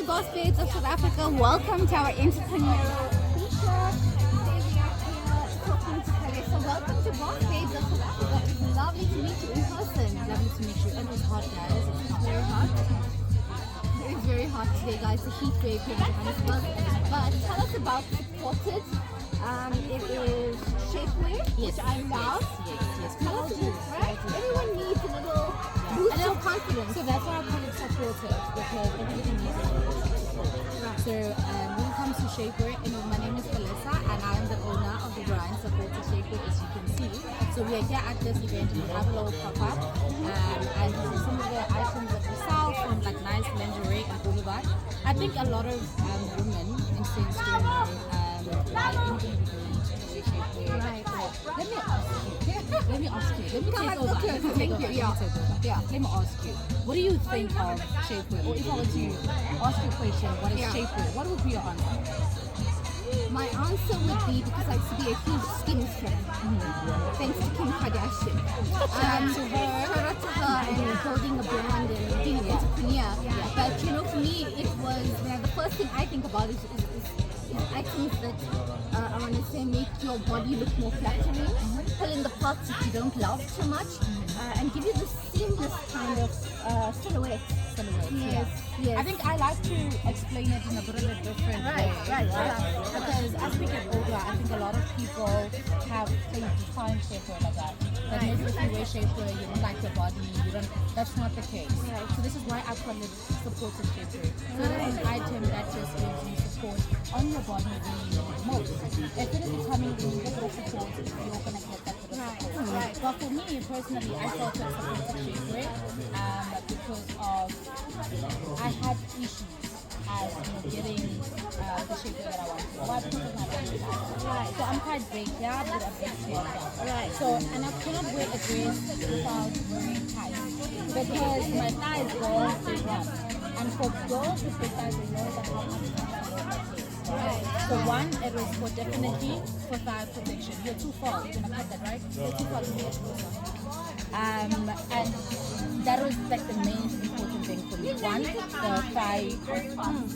Boss Babes of South Africa. Welcome to our entrepreneurial feature. Today we are here talking to Carissa. Welcome to Boss Babes of South Africa. It's lovely to meet you in person. Lovely to meet you. It was hot, guys. It's very hot. It is very hot today, guys. The heat wave here in Johannesburg. But tell us about Supported. It is shapewear, which I love. Yes. Tell us about, right? Everyone needs a little boost of confidence. So that's why I call it supportive, because everybody needs it. Right. So when it comes to shapewear, my name is Felisa and I am the owner of the brand Supported Shapewear, as you can see. So we are here at this event and we have a little pop-up and this is some of the items that we sell from like nice lingerie and all of that. I think a lot of women in sense don't know anything we do to wear shapewear. Right. Let me ask you. Let me Come take on, over. okay, Let me thank take you, over. yeah. Let me take over. Yeah. Let me ask you. What do you think of shapewear? Or if I were to ask you a question, what is Yeah. shapewear? What would be your answer? My answer would be, because I used to be a huge skinny fan, thanks to Kim Kardashian. Shout out to her and building a brand and being an entrepreneur. But for me, it was the first thing I think about is items that I want to say make your body look more flattering, fill in the parts that you don't love too much, and give you this seamless kind of silhouette. Yes. I think I like to explain it in a bit of a different way. Right. Because as we get older, I think a lot of people have defined shapewear like that. That maybe if you wear shapewear, you don't like your body, that's not the case. Right. So this is why I call it supported shapewear. So it is an item that just gives you support on your body when you need it most. If it is becoming a little bit of support, you're going to get that bit of support. Right. But for me personally, I felt it supported shapewear because of I had issues as getting the shapewear that I wanted. Why? Because of my body size. Right. So I'm quite big, yeah, but a big small. Right. So, and I cannot wear a dress without wearing tights because my thighs go big up. And for girls with big thighs, they know that how uncomfortable that is. Right. So one, it was for definitely for thigh protection. You're too far. You're gonna cut that, right? You're too far to get and that was like the main important thing for me. One, the thigh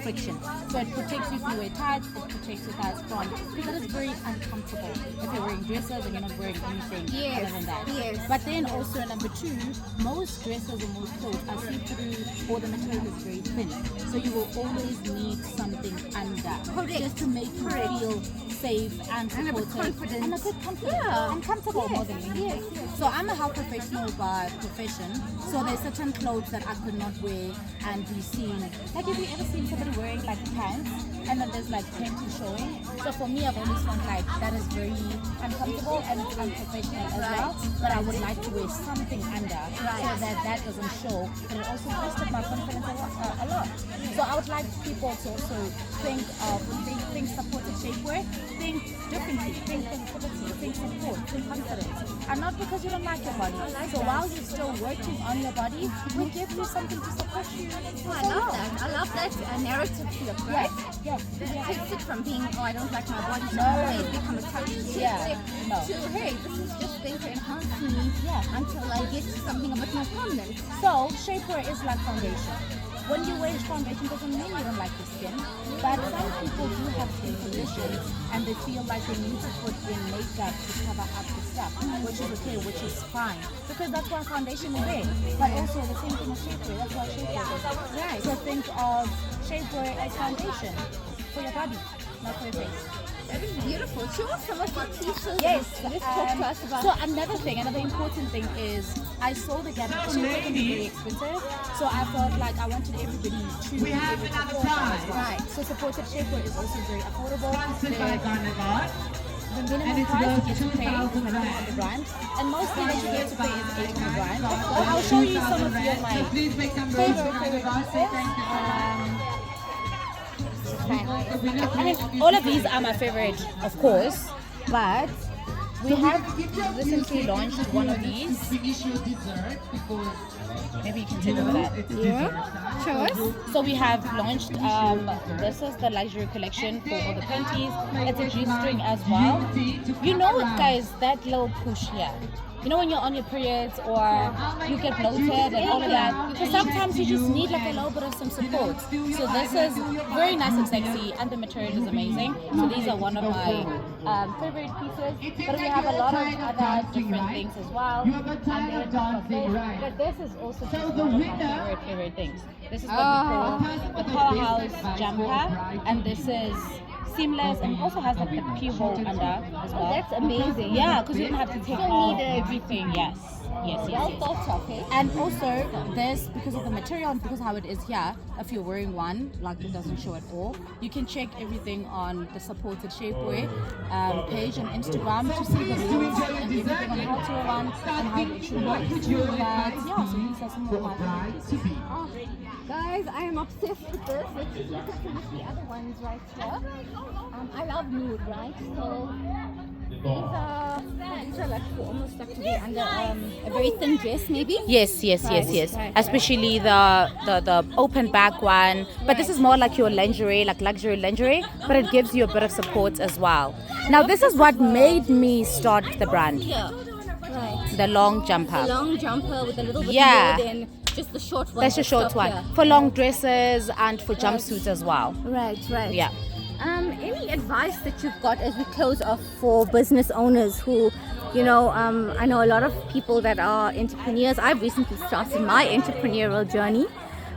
friction. So it protects you if you wear tights, it protects your thighs from, because it is very uncomfortable if you're wearing dresses and you're not wearing anything other than that. Yes. But then also number two, most dresses and most clothes are see-through or the material is very thin. So you will always need something under. Correct. Just to make you feel safe and And a bit supported. confident. And a bit confident. Yeah. And comfortable more than anything. Yes. So I'm a health professional by profession. So there's certain clothes that I could not wear and be seen. Like, have you ever seen somebody wearing like pants and then there's like panty showing? So for me, I've always found like that is very uncomfortable and unprofessional as well. But I would like to wear something under so that doesn't show. And it also boosted my confidence a lot. So I would like people to also think of think supported shapewear, think differently, think positivity, think support, think confidence. And not because you don't like your body. So while you're still working on your body, we give you something to support you. I love that narrative flip, right? Yeah. It takes it from being, I don't like my body, so No. I become a touchy No. to, hey, this is just going to enhance me until I get to something a bit more permanent. So shapewear is like foundation. When you wear foundation doesn't mean you don't like your skin, but some people do have skin conditions and they feel like they need to put in makeup to cover up the stuff, which is okay, which is fine, because that's why foundation is there. But also the same thing as shapewear, that's why shapewear is there. Right. So think of shapewear as foundation for your body, not for your face. That is beautiful. Show us some of your pieces. Yes. Let's talk to us about So another important thing is I saw the gap. Shapewear can be very expensive, so I felt like I wanted everybody to be able to afford that as well. Right. So supported shapewear is also very affordable. Sponsored by Garnagard. The minimum price you get to pay is depending on the brand, and mostly that you get to pay is 800 rand. So I'll show you some of my So please make some room for favorite Garnagard. pieces. Thank you so much. I mean, all of these are my favorite, of course, but we have recently launched one of these. Finish your dessert because Maybe you can take over that. it's Yeah. Show us. So we have launched, this is the luxury collection for all the panties. It's a G-string as well. You know, guys, that little push here, you know when you're on your periods or you get bloated and all of that. So sometimes you just need like a little bit of some support. So this is very nice and sexy, and the material is amazing. So these are one of my favorite pieces. But we have a lot of other different things as well. But this is also just one of my favorite things. This is what we call the Powerhouse jumper, and this is seamless and also has like the keyhole under as well. That's amazing. Yeah, because you don't have to take off everything. Yes. Well thought of, eh? And also this, because of the material and because how it is here, if you're wearing one, like it doesn't show at all, you can check everything on the supported shapewear page on Instagram to see the rules and everything on how to run and how it should look. Yeah, so these are some of my favorites. Guys, I am obsessed with this. Let's look at the other ones right here. I love nude, right? So these are like almost like to be under a very thin dress, maybe. Yes. Right. Especially the open back one. But this is more like your lingerie, like luxury lingerie, but it gives you a bit of support as well. Now this is what made me start the brand. Yeah. Right. The long jumper. The long jumper with a little bit Yeah. more than just the short one. That's a short one. Here. For long dresses and for jumpsuits as well. Right. Yeah. Any advice that you've got as we close off for business owners who, you know, I know a lot of people that are entrepreneurs. I've recently started my entrepreneurial journey,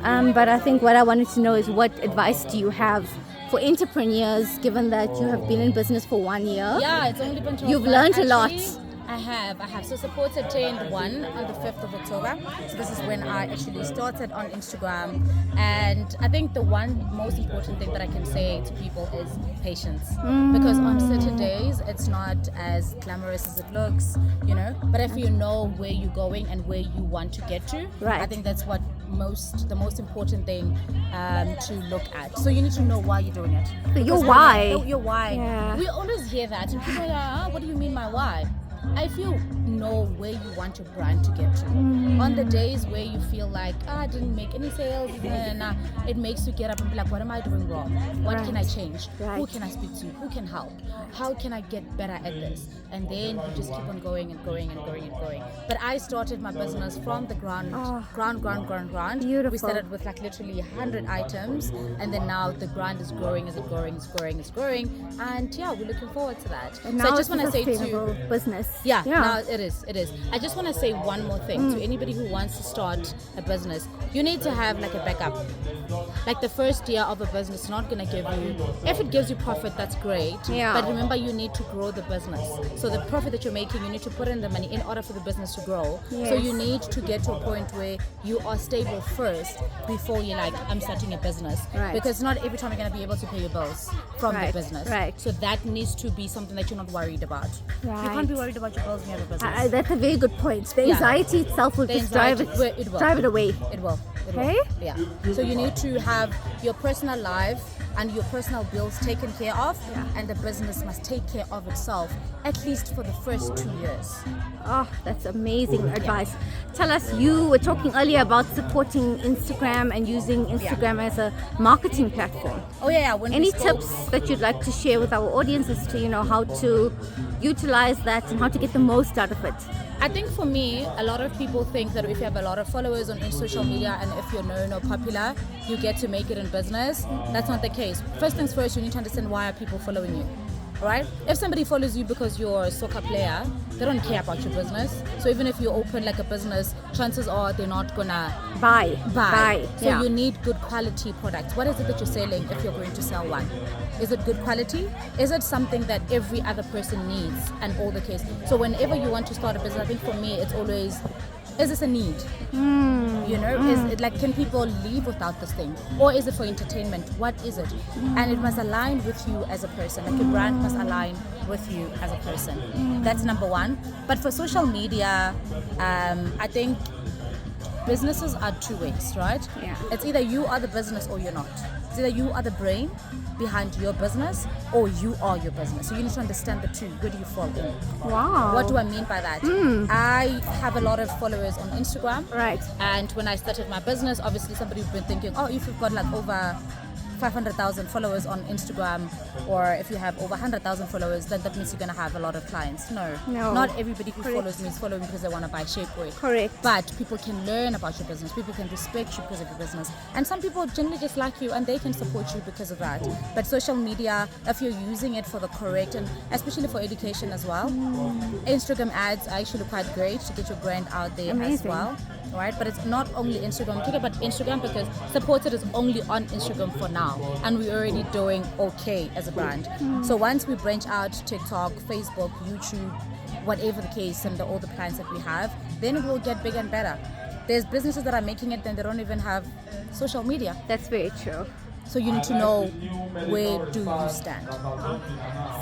but I think what I wanted to know is what advice do you have for entrepreneurs, given that you have been in business for 1 year? Yeah, it's only been 12 You've months, learned a lot. actually. I have. So Supported turned 1 on the 5th of October. So this is when I actually started on Instagram. And I think the one most important thing that I can say to people is patience. Because on certain days, it's not as glamorous as it looks, you know. But if you know where you're going and where you want to get to, Right. I think that's what the most important thing to look at. So you need to know why you're doing it. So your Because why. Your why. Yeah. We always hear that, and people are like, what do you mean by why? If you know where you want your brand to get to, on the days where you feel like, I didn't make any sales, it makes you get up and be like, what am I doing wrong? What can I change? Right. Who can I speak to? Who can help? How can I get better at this? And then you just keep on going and going and going and going. But I started my business from the ground. Beautiful. We started with like literally 100 items, and then now the brand is growing, it's growing. And yeah, we're looking forward to that. And So now I just it's a want to say to sustainable business. yeah, no, it is. I just want to say one more thing to anybody who wants to start a business. You need to have like a backup. Like the first year of a business is not going to give you, if it gives you profit, that's great. Yeah. But remember, you need to grow the business. So the profit that you're making, you need to put in the money in order for the business to grow. So Yes. you need to get to a point where you are stable first before you're like, I'm starting a business. Right. Because not every time you're going to be able to pay your bills from Right, the business. right. So that needs to be something that you're not worried about. You Right. can't be worried about your bills when you have a business. That's a very good point. The Yeah. anxiety itself will The just drive anxiety- it, it will. drive it away. It will. Okay. Yeah. So you need to have your personal life and your personal bills taken care of, and the business must take care of itself at least for the first 2 years. Oh, that's amazing advice. Tell us, you were talking earlier about supporting Instagram and using Instagram as a marketing platform. Oh yeah. When Any we spoke- tips that you'd like to share with our audience as to, you know, how to utilize that and how to get the most out of it? I think for me, a lot of people think that if you have a lot of followers on social media and if you're known or popular, you get to make it in business. That's not the case. First things first, you need to understand why are people following you. Right? If somebody follows you because you're a soccer player, they don't care about your business. So even if you open like a business, chances are they're not gonna Buy. So Yeah. you need good quality products. What is it that you're selling if you're going to sell one? Is it good quality? Is it something that every other person needs and all the case? So whenever you want to start a business, I think for me it's always, is this a need? You know, is it like, can people live without this thing? Or is it for entertainment? What is it? And it must align with you as a person. Like your brand must align with you as a person. That's number one. But for social media, I think businesses are two ways, right? Yeah. It's either you are the business or you're not. It's either you are the brain behind your business or you are your business. So you need to understand the two. Where do you fall in? Wow. What do I mean by that? I have a lot of followers on Instagram. Right. And when I started my business, obviously somebody would be thinking, oh, if you've got like over 500,000 followers on Instagram, or if you have over 100,000 followers, then that means you're going to have a lot of clients. No. Not everybody who follows me is following because they want to buy shapewear. Correct. But people can learn about your business. People can respect you because of your business. And some people generally just like you and they can support you because of that. But social media, if you're using it for the correct, and especially for education as well, Instagram ads are actually quite great to get your brand out there as Amazing. well. Right, but it's not only Instagram. I'm talking about Instagram because Supported is only on Instagram for now, and we're already doing okay as a brand. So once we branch out TikTok, Facebook, YouTube, whatever the case, and all the plans that we have, then it will get bigger and better. There's businesses that are making it, then they don't even have social media. That's very true. So you need to know where do you stand.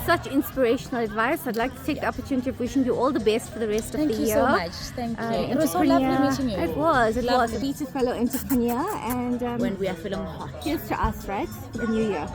Such inspirational advice. I'd like to take the opportunity of wishing you all the best for the rest of Thank the you year. so much. Thank you. It was so lovely Entrepreneur. meeting you. It was. Lovely. Be to fellow entrepreneur, and When we are feeling hot. cheers to us, right, for the new year.